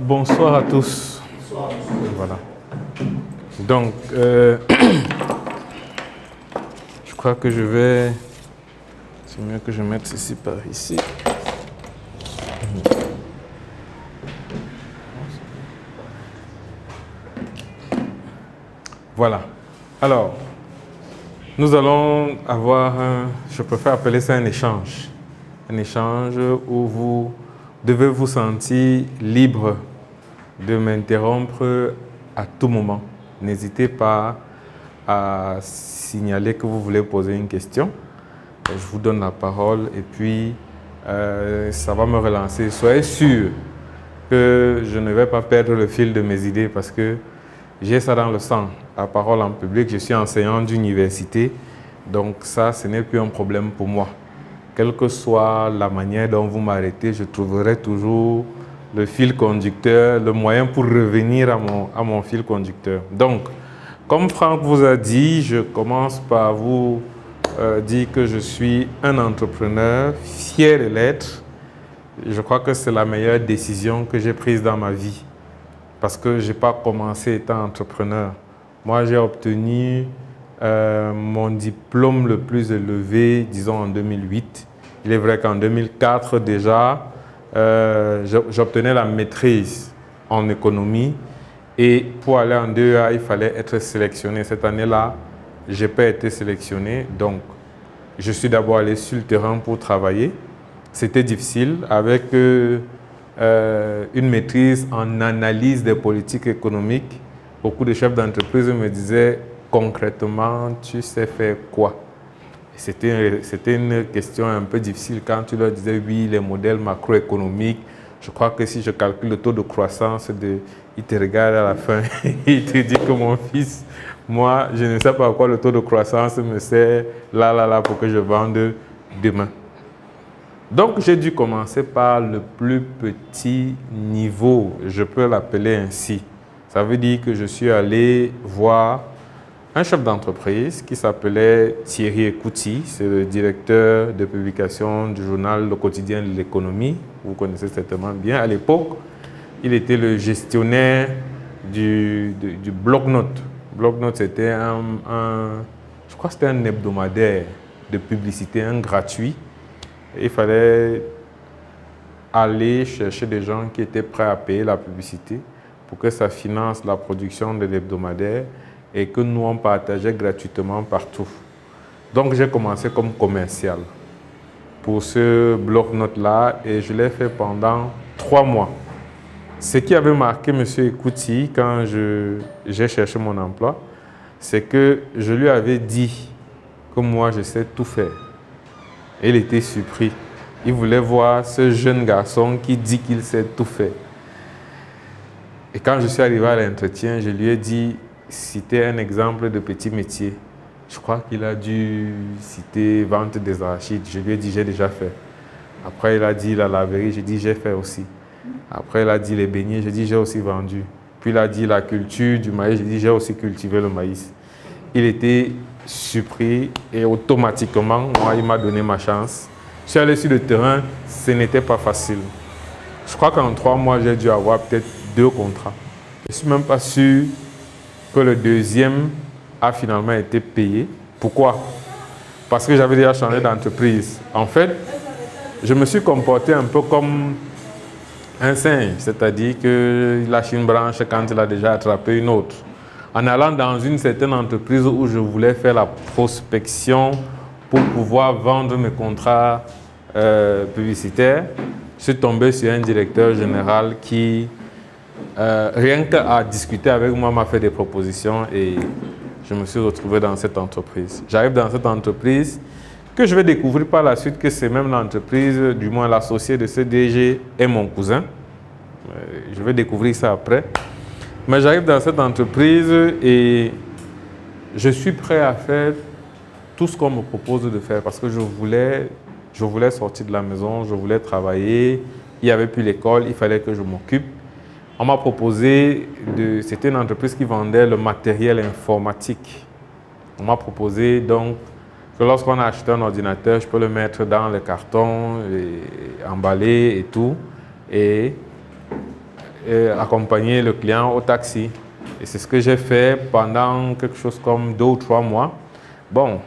bonsoir à tous. Bonsoir. Voilà. Donc, je crois que je vais... C'est mieux que je mette ceci par ici. Voilà. Alors, nous allons avoir, je préfère appeler ça un échange. Un échange où vous devez vous sentir libre de m'interrompre à tout moment. N'hésitez pas à signaler que vous voulez poser une question. Je vous donne la parole et puis ça va me relancer. Soyez sûr que je ne vais pas perdre le fil de mes idées parce que j'ai ça dans le sang. La parole en public, je suis enseignant d'université, donc ça, ce n'est plus un problème pour moi. Quelle que soit la manière dont vous m'arrêtez, je trouverai toujours le fil conducteur, le moyen pour revenir à mon fil conducteur. Donc, comme Franck vous a dit, je commence par vous dire que je suis un entrepreneur fier de l'être. Je crois que c'est la meilleure décision que j'ai prise dans ma vie parce que je n'ai pas commencé étant entrepreneur. Moi, j'ai obtenu mon diplôme le plus élevé, disons en 2008. Il est vrai qu'en 2004 déjà, j'obtenais la maîtrise en économie et pour aller en 2A, il fallait être sélectionné. Cette année-là, je n'ai pas été sélectionné, donc je suis d'abord allé sur le terrain pour travailler. C'était difficile avec une maîtrise en analyse des politiques économiques. Beaucoup de chefs d'entreprise me disaient concrètement, tu sais faire quoi? C'était une question un peu difficile quand tu leur disais oui, les modèles macroéconomiques. Je crois que si je calcule le taux de croissance, il te regarde à la fin et il te dit que mon fils, moi, je ne sais pas à quoi le taux de croissance me sert là pour que je vende demain. Donc, j'ai dû commencer par le plus petit niveau, je peux l'appeler ainsi. Ça veut dire que je suis allé voir un chef d'entreprise qui s'appelait Thierry Ekouti, c'est le directeur de publication du journal Le Quotidien de l'économie. Vous connaissez certainement bien. À l'époque, il était le gestionnaire du bloc-notes. Bloc-notes, c'était je crois que c'était un hebdomadaire de publicité, un gratuit. Il fallait aller chercher des gens qui étaient prêts à payer la publicité pour que ça finance la production de l'hebdomadaire et que nous, on partageait gratuitement partout. Donc, j'ai commencé comme commercial pour ce bloc-notes-là et je l'ai fait pendant 3 mois. Ce qui avait marqué M. Ekouti quand j'ai cherché mon emploi, c'est que je lui avais dit que moi, je sais tout faire. Et il était surpris. Il voulait voir ce jeune garçon qui dit qu'il sait tout faire. Et quand je suis arrivé à l'entretien, je lui ai dit, citer un exemple de petit métier. Je crois qu'il a dû citer vente des arachides. Je lui ai dit, j'ai déjà fait. Après, il a dit la laverie. J'ai dit, j'ai fait aussi. Après, il a dit les beignets. J'ai dit, j'ai aussi vendu. Puis, il a dit la culture du maïs. J'ai dit, j'ai aussi cultivé le maïs. Il était surpris et automatiquement, moi, il m'a donné ma chance. Je suis allé sur le terrain. Ce n'était pas facile. Je crois qu'en 3 mois, j'ai dû avoir peut-être 2 contrats. Je ne suis même pas sûr que le deuxième a finalement été payé. Pourquoi? Parce que j'avais déjà changé d'entreprise. En fait, je me suis comporté un peu comme un singe, c'est-à-dire que il lâche une branche quand il a déjà attrapé une autre. En allant dans une certaine entreprise où je voulais faire la prospection pour pouvoir vendre mes contrats publicitaires, je suis tombé sur un directeur général qui, rien qu'à discuter avec moi, m'a fait des propositions et je me suis retrouvé dans cette entreprise. J'arrive dans cette entreprise que je vais découvrir par la suite que c'est même l'entreprise, du moins l'associé de ce DG est mon cousin. Je vais découvrir ça après. Mais j'arrive dans cette entreprise et je suis prêt à faire tout ce qu'on me propose de faire parce que je voulais sortir de la maison, je voulais travailler. Il n'y avait plus l'école, il fallait que je m'occupe. On m'a proposé, c'était une entreprise qui vendait le matériel informatique. On m'a proposé donc que lorsqu'on a acheté un ordinateur, je peux le mettre dans le carton, et emballer et tout. Et accompagner le client au taxi. Et c'est ce que j'ai fait pendant quelque chose comme 2 ou 3 mois. Bon,